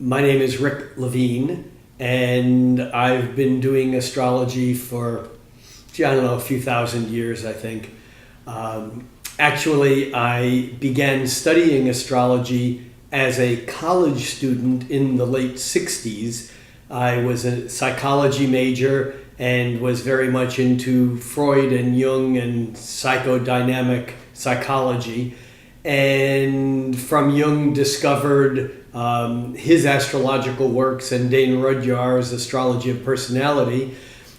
My name is Rick Levine, and I've been doing astrology for, a few thousand years, I think. Actually, I began studying astrology as a college student in the late 60s. I was a psychology major and was very much into Freud and Jung and psychodynamic psychology. And from Jung discovered his astrological works and Dane Rudyard's Astrology of Personality.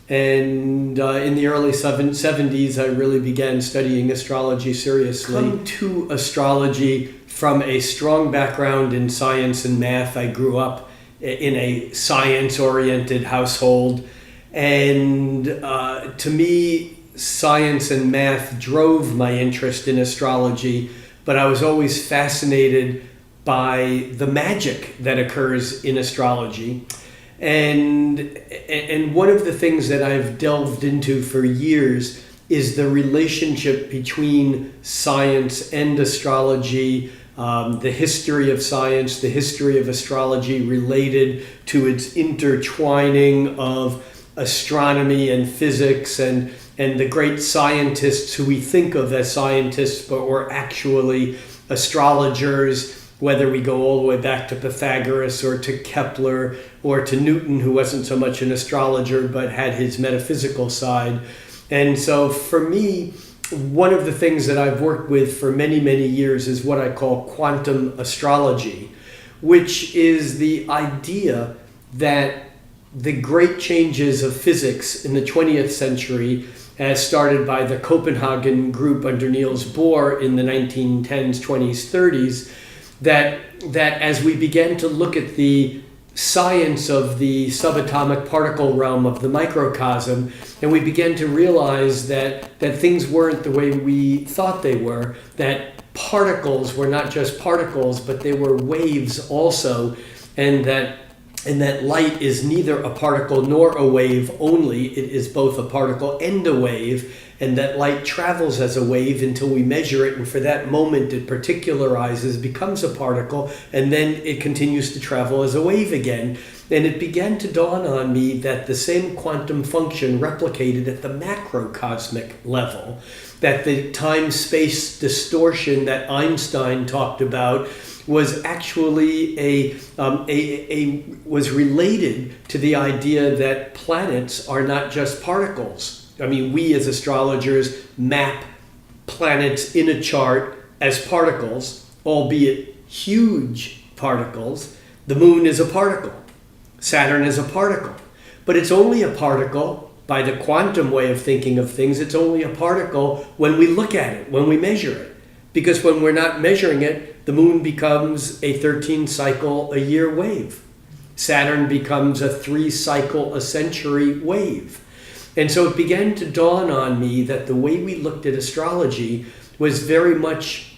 And in the early 70s, I really began studying astrology seriously. Come to astrology from a strong background in science and math. I grew up in a science-oriented household. And to me, science and math drove my interest in astrology, but I was always fascinated by the magic that occurs in astrology. And one of the things that I've delved into for years is the relationship between science and astrology, the history of science, the history of astrology related to its intertwining of astronomy and physics and the great scientists who we think of as scientists but were actually astrologers, whether we go all the way back to Pythagoras or to Kepler or to Newton, who wasn't so much an astrologer but had his metaphysical side. And so for me, one of the things that I've worked with for many, many years is what I call quantum astrology, which is the idea that the great changes of physics in the 20th century, as started by the Copenhagen group under Niels Bohr in the 1910s, 20s, 30s, that as we began to look at the science of the subatomic particle realm of the microcosm, and we began to realize that things weren't the way we thought they were, that particles were not just particles, but they were waves also, and that light is neither a particle nor a wave only. It is both a particle and a wave, and that light travels as a wave until we measure it, and for that moment it particularizes, becomes a particle, and then it continues to travel as a wave again. And it began to dawn on me that the same quantum function replicated at the macrocosmic level, that the time-space distortion that Einstein talked about was actually was related to the idea that planets are not just particles. I mean, we as astrologers map planets in a chart as particles, albeit huge particles. The moon is a particle. Saturn is a particle. But it's only a particle, by the quantum way of thinking of things, it's only a particle when we look at it, when we measure it. Because when we're not measuring it, the moon becomes a 13-cycle-a-year wave. Saturn becomes a 3-cycle-a-century wave. And so it began to dawn on me that the way we looked at astrology was very much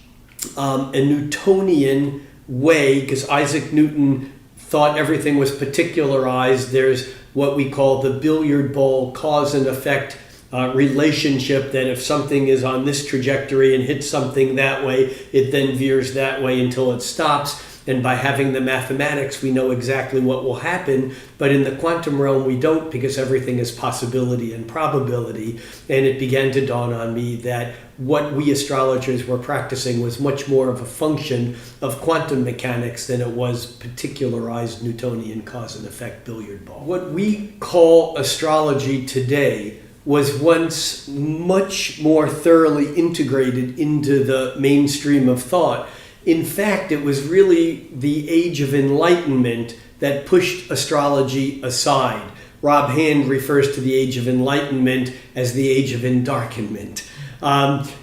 a Newtonian way, because Isaac Newton thought everything was particularized. There's what we call the billiard ball cause and effect relationship, that if something is on this trajectory and hits something that way, it then veers that way until it stops. And by having the mathematics, we know exactly what will happen. But in the quantum realm, we don't, because everything is possibility and probability. And it began to dawn on me that what we astrologers were practicing was much more of a function of quantum mechanics than it was particularized Newtonian cause and effect billiard ball. What we call astrology today was once much more thoroughly integrated into the mainstream of thought. In fact, it was really the Age of Enlightenment that pushed astrology aside. Rob Hand refers to the Age of Enlightenment as the Age of Endarkenment.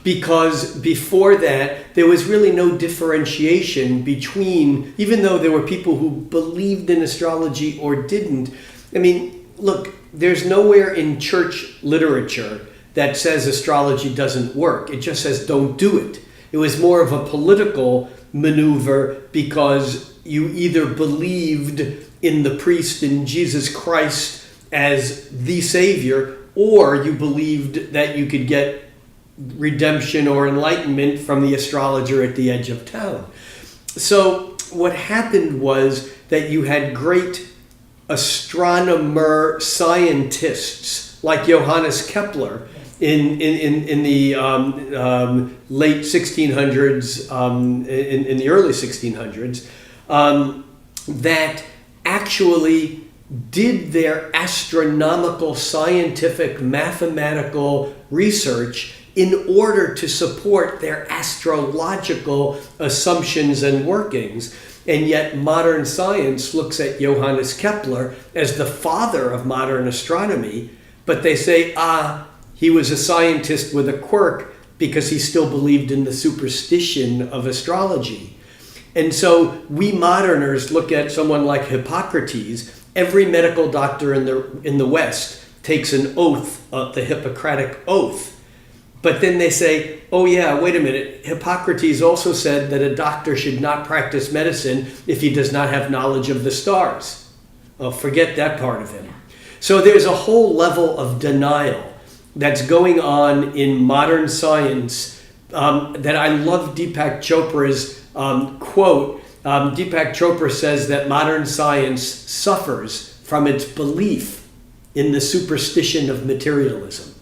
Because before that, there was really no differentiation between, even though there were people who believed in astrology or didn't. I mean, look, there's nowhere in church literature that says astrology doesn't work. It just says don't do it. It was more of a political maneuver because you either believed in the priest, in Jesus Christ as the Savior, or you believed that you could get redemption or enlightenment from the astrologer at the edge of town. So what happened was that you had great astronomer scientists like Johannes Kepler in the late 1600s, in the early 1600s, that actually did their astronomical, scientific, mathematical research in order to support their astrological assumptions and workings. And yet modern science looks at Johannes Kepler as the father of modern astronomy, but they say, he was a scientist with a quirk because he still believed in the superstition of astrology. And so we moderners look at someone like Hippocrates. Every medical doctor in the West takes an oath, the Hippocratic oath. But then they say, oh yeah, wait a minute, Hippocrates also said that a doctor should not practice medicine if he does not have knowledge of the stars. Oh, forget that part of him. So there's a whole level of denial that's going on in modern science that I love Deepak Chopra's quote. Deepak Chopra says that modern science suffers from its belief in the superstition of materialism.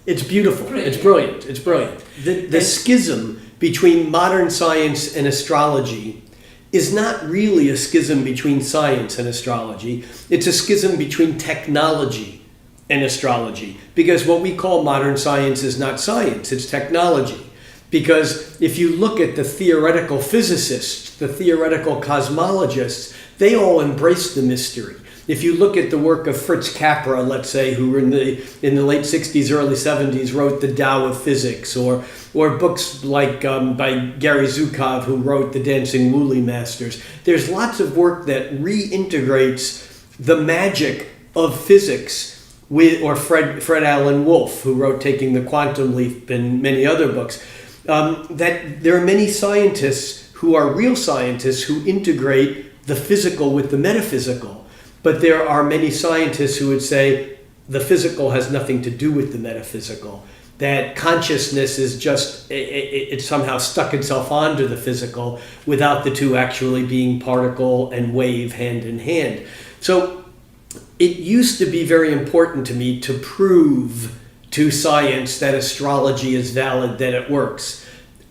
It's beautiful. Brilliant. It's brilliant. It's brilliant. The schism between modern science and astrology is not really a schism between science and astrology. It's a schism between technology and astrology. Because what we call modern science is not science, it's technology. Because if you look at the theoretical physicists, the theoretical cosmologists, they all embrace the mystery. If you look at the work of Fritz Capra, let's say, who in the late 60s, early 70s wrote The Tao of Physics, or books like by Gary Zukov, who wrote The Dancing Woolly Masters, there's lots of work that reintegrates the magic of physics or Fred Alan Wolf, who wrote Taking the Quantum Leap and many other books. That there are many scientists who are real scientists who integrate the physical with the metaphysical. But there are many scientists who would say the physical has nothing to do with the metaphysical, that consciousness is just, it somehow stuck itself onto the physical without the two actually being particle and wave hand in hand. So it used to be very important to me to prove to science that astrology is valid, that it works.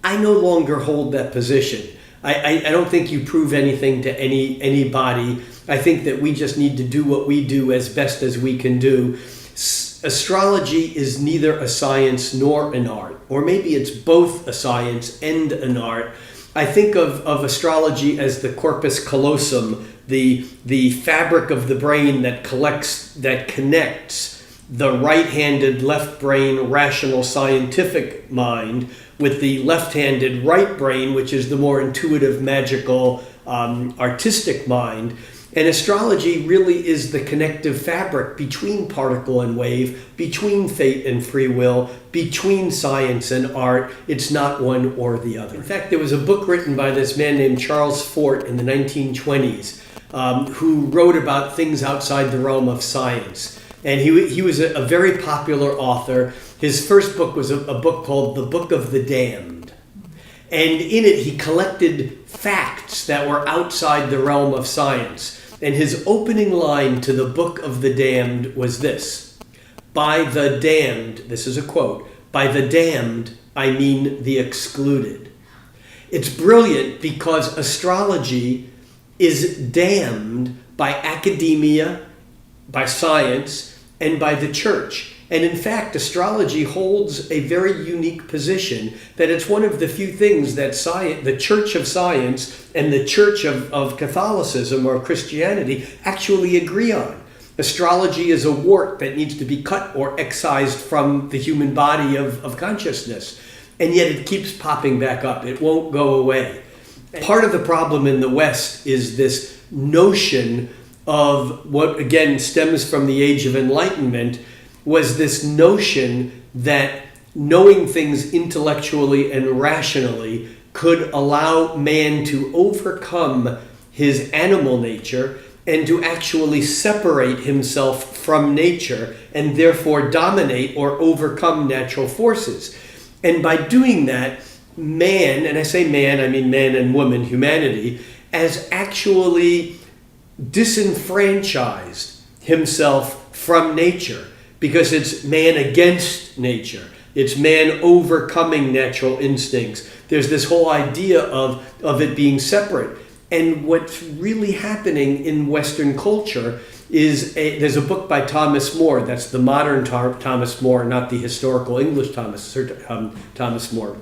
I no longer hold that position. I don't think you prove anything to anybody. I think that we just need to do what we do as best as we can do. Astrology is neither a science nor an art, or maybe it's both a science and an art. I think of astrology as the corpus callosum, the fabric of the brain that connects the right-handed left brain rational scientific mind with the left-handed right brain, which is the more intuitive, magical, artistic mind. And astrology really is the connective fabric between particle and wave, between fate and free will, between science and art. It's not one or the other. In fact, there was a book written by this man named Charles Fort in the 1920s who wrote about things outside the realm of science. And he was a very popular author. His first book was a book called The Book of the Damned. And in it, he collected facts that were outside the realm of science. And his opening line to The Book of the Damned was this: "By the damned," this is a quote, "by the damned, I mean the excluded." It's brilliant because astrology is damned by academia, by science, and by the church. And in fact, astrology holds a very unique position, that it's one of the few things that the Church of Science and the Church of Catholicism or Christianity actually agree on. Astrology is a wart that needs to be cut or excised from the human body of consciousness. And yet it keeps popping back up. It won't go away. Part of the problem in the West is this notion of what, again, stems from the Age of Enlightenment, was this notion that knowing things intellectually and rationally could allow man to overcome his animal nature and to actually separate himself from nature and therefore dominate or overcome natural forces. And by doing that, man, and I say man, I mean man and woman, humanity, as actually disenfranchised himself from nature, because it's man against nature. It's man overcoming natural instincts. There's this whole idea of it being separate. And what's really happening in Western culture is there's a book by Thomas More, that's the modern Thomas More, not the historical English Thomas More.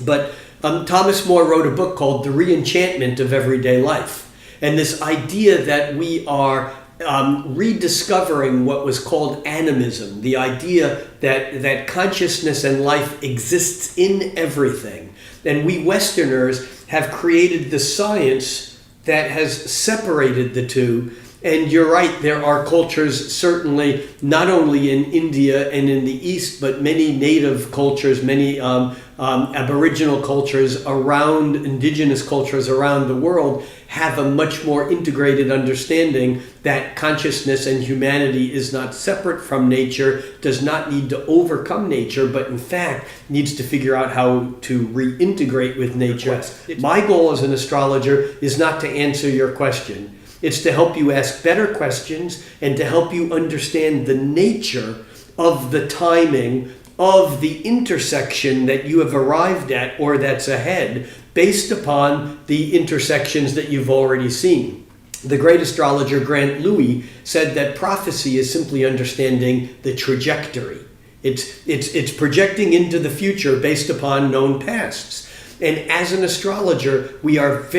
But Thomas More wrote a book called The Reenchantment of Everyday Life. And this idea that we are rediscovering what was called animism, the idea that consciousness and life exists in everything. And we Westerners have created the science that has separated the two. And you're right, there are cultures, certainly not only in India and in the East, but many native cultures, many Aboriginal cultures around, indigenous cultures around the world have a much more integrated understanding that consciousness and humanity is not separate from nature, does not need to overcome nature, but in fact needs to figure out how to reintegrate with nature. My goal as an astrologer is not to answer your question. It's to help you ask better questions and to help you understand the nature of the timing of the intersection that you have arrived at or that's ahead based upon the intersections that you've already seen. The great astrologer Grant Louis said that prophecy is simply understanding the trajectory. It's projecting into the future based upon known pasts. And as an astrologer, we have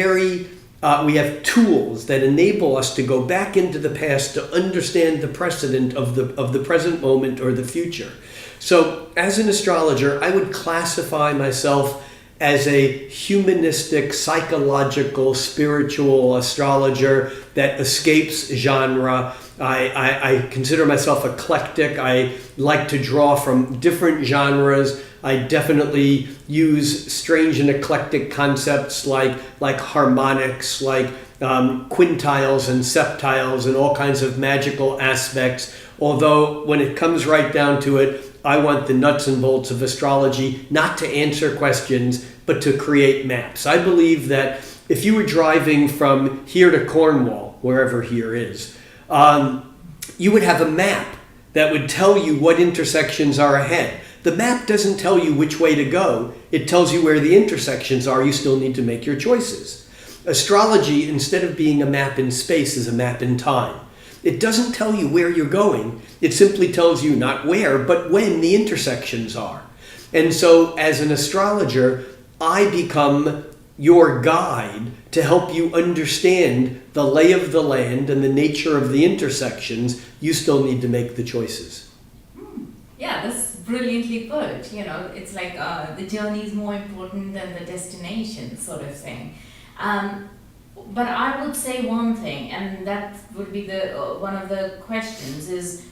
tools that enable us to go back into the past to understand the precedent of the present moment or the future. So as an astrologer, I would classify myself as a humanistic, psychological, spiritual astrologer that escapes genre. I consider myself eclectic. I like to draw from different genres. I definitely use strange and eclectic concepts like harmonics, like quintiles and septiles and all kinds of magical aspects. Although when it comes right down to it, I want the nuts and bolts of astrology, not to answer questions, but to create maps. I believe that if you were driving from here to Cornwall, wherever here is, you would have a map that would tell you what intersections are ahead. The map doesn't tell you which way to go. It tells you where the intersections are. You still need to make your choices. Astrology, instead of being a map in space, is a map in time. It doesn't tell you where you're going. It simply tells you not where, but when the intersections are. And so as an astrologer, I become your guide to help you understand the lay of the land and the nature of the intersections. You still need to make the choices. Yeah, that's brilliantly put. You know, it's like the journey is more important than the destination sort of thing. But I would say one thing, and that would be the one of the questions is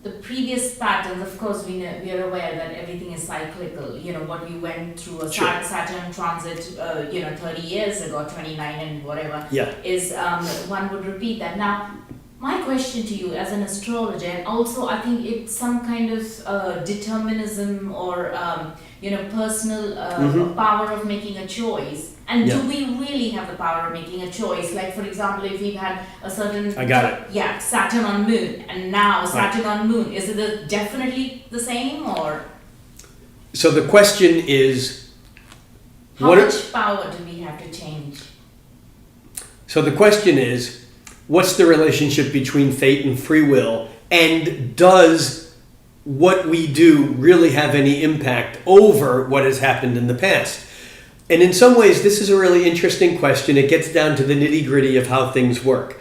the previous patterns. Of course, we are aware that everything is cyclical. You know, what we went through a Saturn transit, 30 years ago, 29 and whatever, is one would repeat that. Now, my question to you as an astrologer, and also I think it's some kind of determinism or personal power of making a choice. And do we really have the power of making a choice? Like, for example, if we've had a certain... I got it. Yeah, Saturn on Moon, and now Saturn on Moon. Is it definitely the same, or...? So the question is... How much power do we have to change? So the question is, what's the relationship between fate and free will? And does what we do really have any impact over what has happened in the past? And in some ways, this is a really interesting question. It gets down to the nitty-gritty of how things work.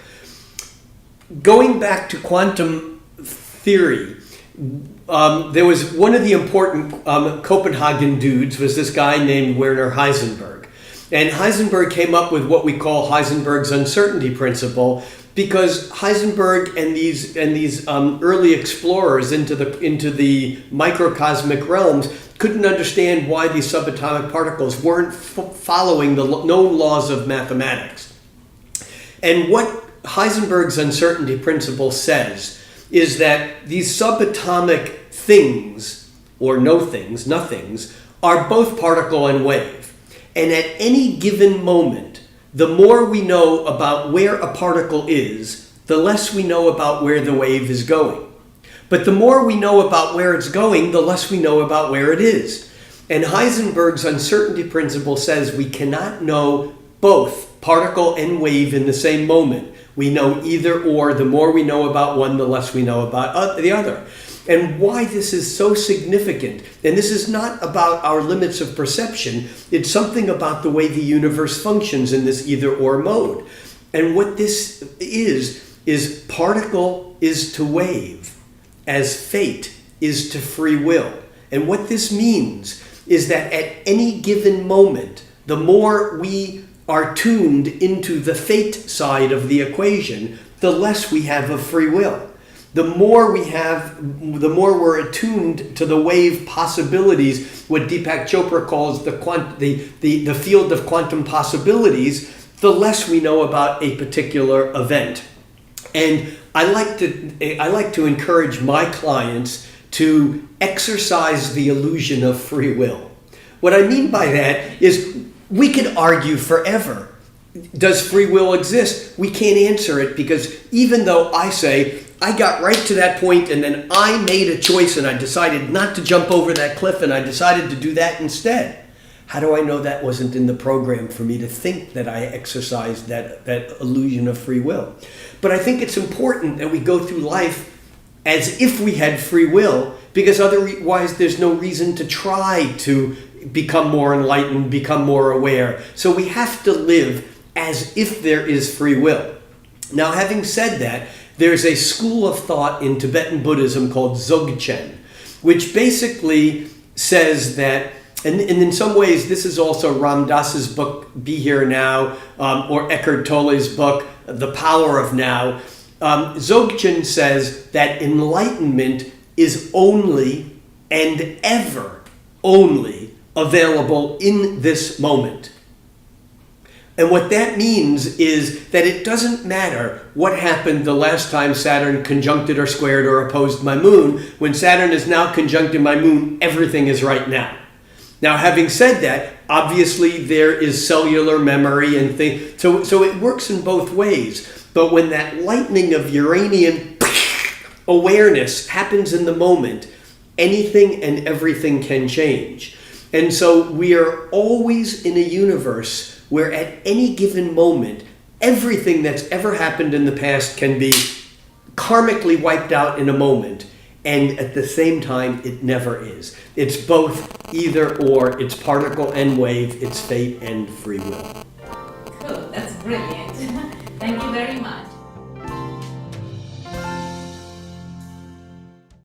Going back to quantum theory, there was one of the important Copenhagen dudes was this guy named Werner Heisenberg. And Heisenberg came up with what we call Heisenberg's uncertainty principle, because Heisenberg and these early explorers into the microcosmic realms couldn't understand why these subatomic particles weren't following the known laws of mathematics. And what Heisenberg's uncertainty principle says is that these subatomic things, or no things, nothings, are both particle and wave. And at any given moment, the more we know about where a particle is, the less we know about where the wave is going. But the more we know about where it's going, the less we know about where it is. And Heisenberg's uncertainty principle says we cannot know both particle and wave in the same moment. We know either or. The more we know about one, the less we know about the other. And why this is so significant, and this is not about our limits of perception, it's something about the way the universe functions in this either or mode. And what this is particle is to wave, as fate is to free will. And what this means is that at any given moment, the more we are tuned into the fate side of the equation, the less we have of free will. The more we have, the more we're attuned to the wave possibilities, what Deepak Chopra calls the field of quantum possibilities, the less we know about a particular event. And I like to encourage my clients to exercise the illusion of free will. What I mean by that is we could argue forever. Does free will exist? We can't answer it because even though I say, I got right to that point and then I made a choice and I decided not to jump over that cliff and I decided to do that instead. How do I know that wasn't in the program for me to think that I exercised that illusion of free will? But I think it's important that we go through life as if we had free will, because otherwise there's no reason to try to become more enlightened, become more aware. So we have to live as if there is free will. Now, having said that, there's a school of thought in Tibetan Buddhism called Dzogchen, which basically says that, and in some ways this is also Ram Dass's book, Be Here Now, or Eckhart Tolle's book, The Power of Now. Dzogchen says that enlightenment is only and ever only available in this moment. And what that means is that it doesn't matter what happened the last time Saturn conjuncted or squared or opposed my moon. When Saturn is now conjuncting my moon, everything is right now. Now, having said that, obviously there is cellular memory and things. So it works in both ways. But when that lightning of Uranian awareness happens in the moment, anything and everything can change. And so we are always in a universe where at any given moment, everything that's ever happened in the past can be karmically wiped out in a moment. And at the same time, it never is. It's both either or. It's particle and wave. It's fate and free will. Cool. That's brilliant. Thank you very much.